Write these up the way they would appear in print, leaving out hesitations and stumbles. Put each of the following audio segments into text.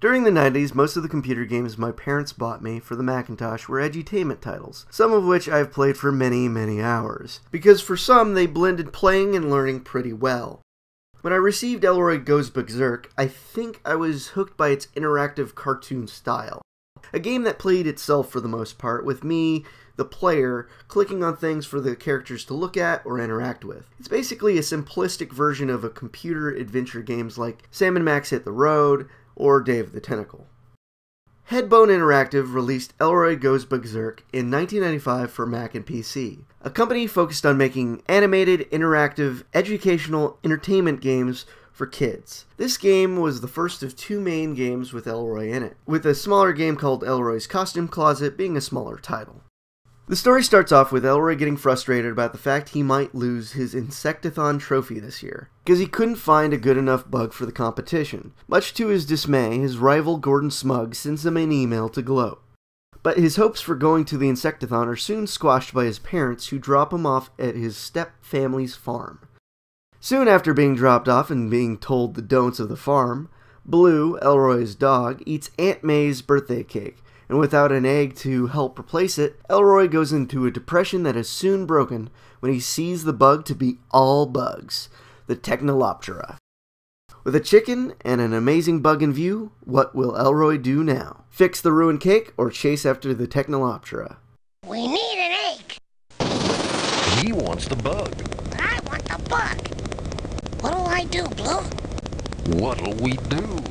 During the 90s, most of the computer games my parents bought me for the Macintosh were edutainment titles, some of which I've played for many, many hours, because for some they blended playing and learning pretty well. When I received Elroy Goes Bugzerk, I think I was hooked by its interactive cartoon style. A game that played itself for the most part, with me, the player, clicking on things for the characters to look at or interact with. It's basically a simplistic version of a computer adventure games like Sam & Max Hit the Road or Day of the Tentacle. Headbone Interactive released Elroy Goes Bugzerk in 1995 for Mac and PC, a company focused on making animated, interactive, educational entertainment games for kids. This game was the first of two main games with Elroy in it, with a smaller game called Elroy's Costume Closet being a smaller title. The story starts off with Elroy getting frustrated about the fact he might lose his Insectathon trophy this year, because he couldn't find a good enough bug for the competition. Much to his dismay, his rival Gordon Smug sends him an email to gloat. But his hopes for going to the Insectathon are soon squashed by his parents, who drop him off at his step-family's farm. Soon after being dropped off and being told the don'ts of the farm, Blue, Elroy's dog, eats Aunt May's birthday cake, and without an egg to help replace it, Elroy goes into a depression that is soon broken when he sees the bug to be all bugs, the Technoloptera. With a chicken and an amazing bug in view, what will Elroy do now? Fix the ruined cake or chase after the Technoloptera? We need an egg. He wants the bug. I want the bug. What'll I do, Blue? What'll we do?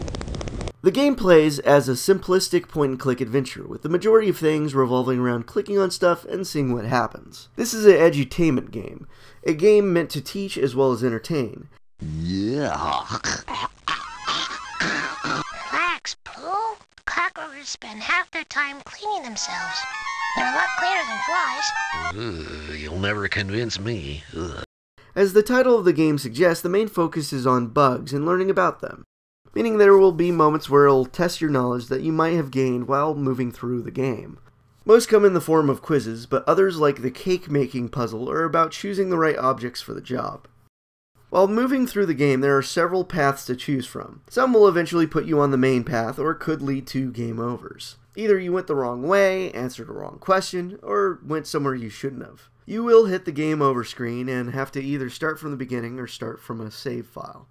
The game plays as a simplistic point-and-click adventure, with the majority of things revolving around clicking on stuff and seeing what happens. This is an edutainment game, a game meant to teach as well as entertain. Yeah. Relax, Blue. Cockroaches spend half their time cleaning themselves. They're a lot cleaner than flies. You'll never convince me. As the title of the game suggests, the main focus is on bugs and learning about them, meaning there will be moments where it'll test your knowledge that you might have gained while moving through the game. Most come in the form of quizzes, but others, like the cake-making puzzle, are about choosing the right objects for the job. While moving through the game, there are several paths to choose from. Some will eventually put you on the main path, or could lead to game overs. Either you went the wrong way, answered a wrong question, or went somewhere you shouldn't have. You will hit the game over screen and have to either start from the beginning or start from a save file.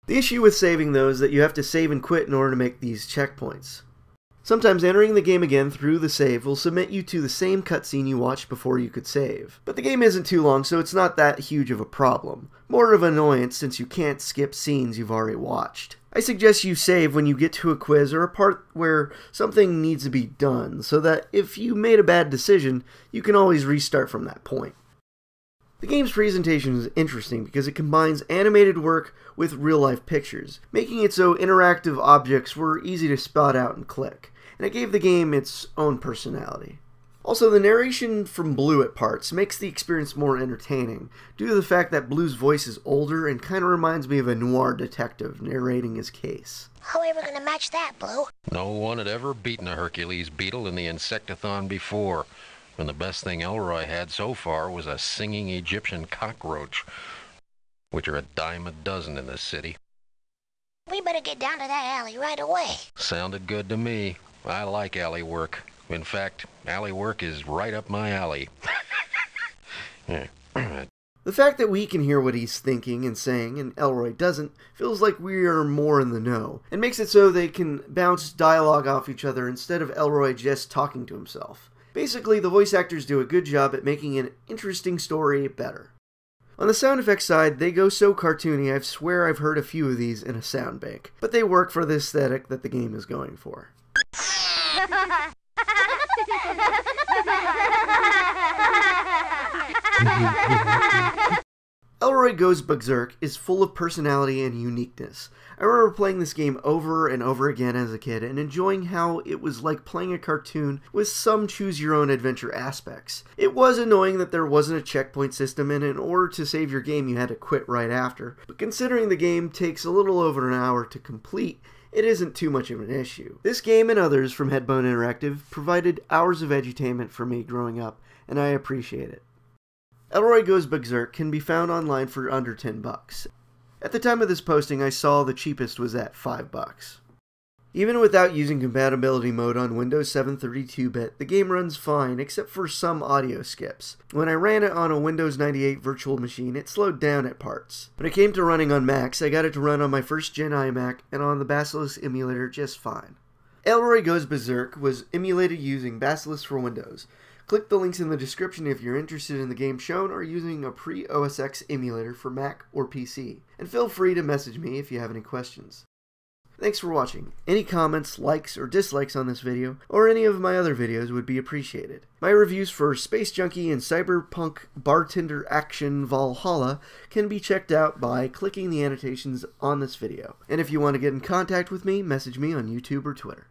The issue with saving though is that you have to save and quit in order to make these checkpoints. Sometimes entering the game again through the save will submit you to the same cutscene you watched before you could save. But the game isn't too long, so it's not that huge of a problem. More of an annoyance since you can't skip scenes you've already watched. I suggest you save when you get to a quiz or a part where something needs to be done, so that if you made a bad decision, you can always restart from that point. The game's presentation is interesting because it combines animated work with real-life pictures, making it so interactive objects were easy to spot out and click, and it gave the game its own personality. Also, the narration from Blue at parts makes the experience more entertaining, due to the fact that Blue's voice is older and kind of reminds me of a noir detective narrating his case. How are we ever going to match that, Blue? No one had ever beaten a Hercules beetle in the Insectathon before, and the best thing Elroy had so far was a singing Egyptian cockroach, which are a dime a dozen in this city. We better get down to that alley right away. Sounded good to me. I like alley work. In fact, alley work is right up my alley. The fact that we can hear what he's thinking and saying, and Elroy doesn't, feels like we are more in the know, and makes it so they can bounce dialogue off each other instead of Elroy just talking to himself. Basically, the voice actors do a good job at making an interesting story better. On the sound effects side, they go so cartoony I swear I've heard a few of these in a sound bank, but they work for the aesthetic that the game is going for. Elroy Goes Bugzerk is full of personality and uniqueness. I remember playing this game over and over again as a kid and enjoying how it was like playing a cartoon with some choose-your-own-adventure aspects. It was annoying that there wasn't a checkpoint system, and in order to save your game you had to quit right after, but considering the game takes a little over an hour to complete, it isn't too much of an issue. This game and others from Headbone Interactive provided hours of edutainment for me growing up, and I appreciate it. Elroy Goes Bugzerk can be found online for under $10. At the time of this posting, I saw the cheapest was at $5. Even without using compatibility mode on Windows 7 32-bit, the game runs fine except for some audio skips. When I ran it on a Windows 98 virtual machine, it slowed down at parts. When it came to running on Macs, I got it to run on my first gen iMac and on the Basilisk emulator just fine. Elroy Goes Berserk was emulated using Basilisk for Windows. Click the links in the description if you're interested in the game shown or using a pre-OS X emulator for Mac or PC. And feel free to message me if you have any questions. Thanks for watching. Any comments, likes, or dislikes on this video, or any of my other videos would be appreciated. My reviews for Space Junkie and Cyberpunk Bartender Action Valhalla can be checked out by clicking the annotations on this video. And if you want to get in contact with me, message me on YouTube or Twitter.